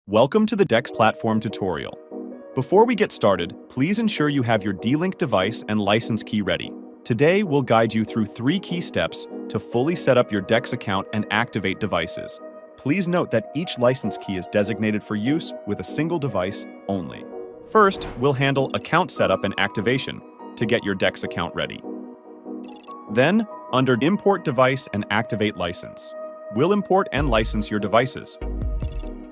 Welcome to the DEX platform tutorial. Before we get started, please ensure you have your D-Link device and license key ready. Today, we'll guide you through 3 key steps to fully set up your DEX account and activate devices. Please note that each license key is designated for use with a single device only. First, we'll handle account setup and activation to get your DEX account ready. Then, under Import Device and Activate License, we'll import and license your devices.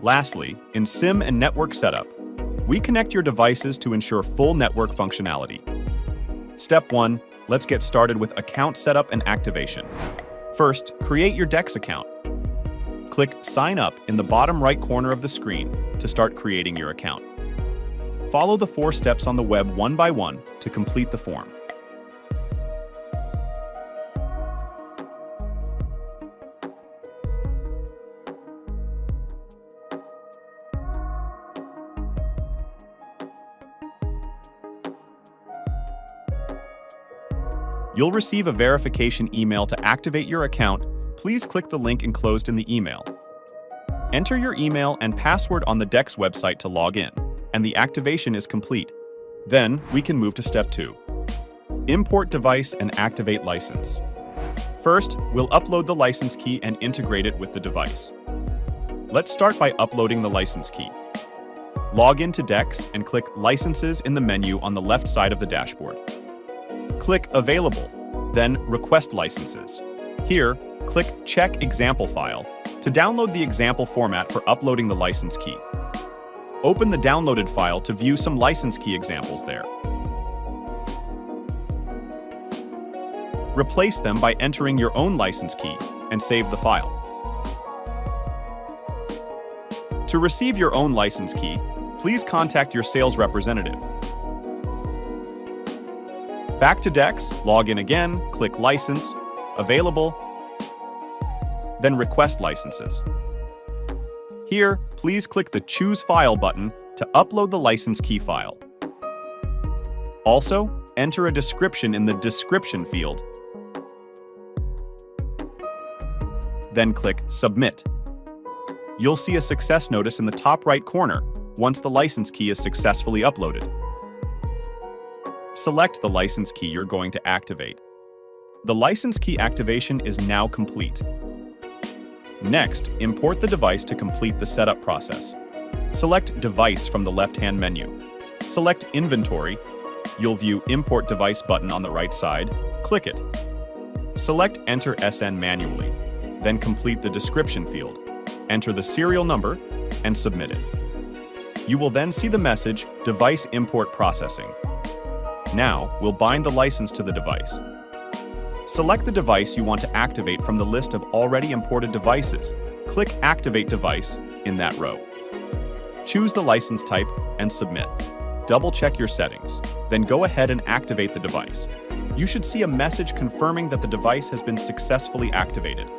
Lastly, in SIM and network setup, we connect your devices to ensure full network functionality. Step 1, let's get started with account setup and activation. First, create your DEX account. Click Sign Up in the bottom right corner of the screen to start creating your account. Follow the 4 steps on the web one by one to complete the form. You'll receive a verification email to activate your account. Please click the link enclosed in the email. Enter your email and password on the DEX website to log in, and the activation is complete. Then, we can move to Step 2. Import device and activate license. First, we'll upload the license key and integrate it with the device. Let's start by uploading the license key. Log into DEX and click Licenses in the menu on the left side of the dashboard. Click Available, then Request Licenses. Here, click Check Example File to download the example format for uploading the license key. Open the downloaded file to view some license key examples there. Replace them by entering your own license key and save the file. To receive your own license key, please contact your sales representative. Back to DEX, log in again, click License, Available, then Request Licenses. Here, please click the Choose File button to upload the license key file. Also, enter a description in the Description field. Then click Submit. You'll see a success notice in the top right corner once the license key is successfully uploaded. Select the license key you're going to activate. The license key activation is now complete. Next, import the device to complete the setup process. Select Device from the left-hand menu. Select Inventory. You'll view Import Device button on the right side. Click it. Select Enter SN manually. Then complete the description field. Enter the serial number and submit it. You will then see the message, Device Import Processing. Now, we'll bind the license to the device. Select the device you want to activate from the list of already imported devices. Click Activate Device in that row. Choose the license type and submit. Double-check your settings, then go ahead and activate the device. You should see a message confirming that the device has been successfully activated.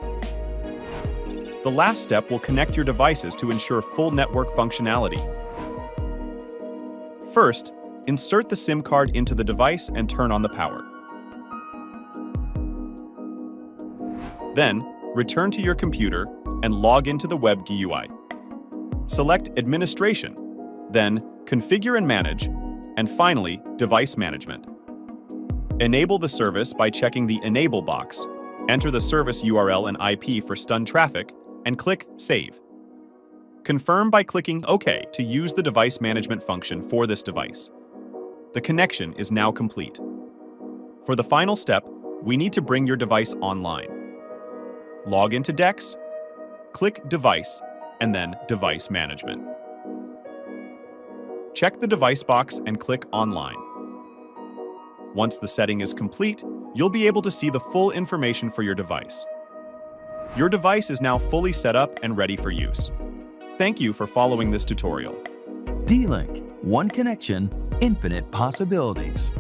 The last step will connect your devices to ensure full network functionality. First, insert the SIM card into the device and turn on the power. Then, return to your computer and log into the web GUI. Select Administration, then Configure and Manage, and finally, Device Management. Enable the service by checking the Enable box, enter the service URL and IP for stun traffic, and click Save. Confirm by clicking OK to use the device management function for this device. The connection is now complete. For the final step, we need to bring your device online. Log into DEX, click Device, and then Device Management. Check the device box and click Online. Once the setting is complete, you'll be able to see the full information for your device. Your device is now fully set up and ready for use. Thank you for following this tutorial. D-Link, one connection, infinite possibilities.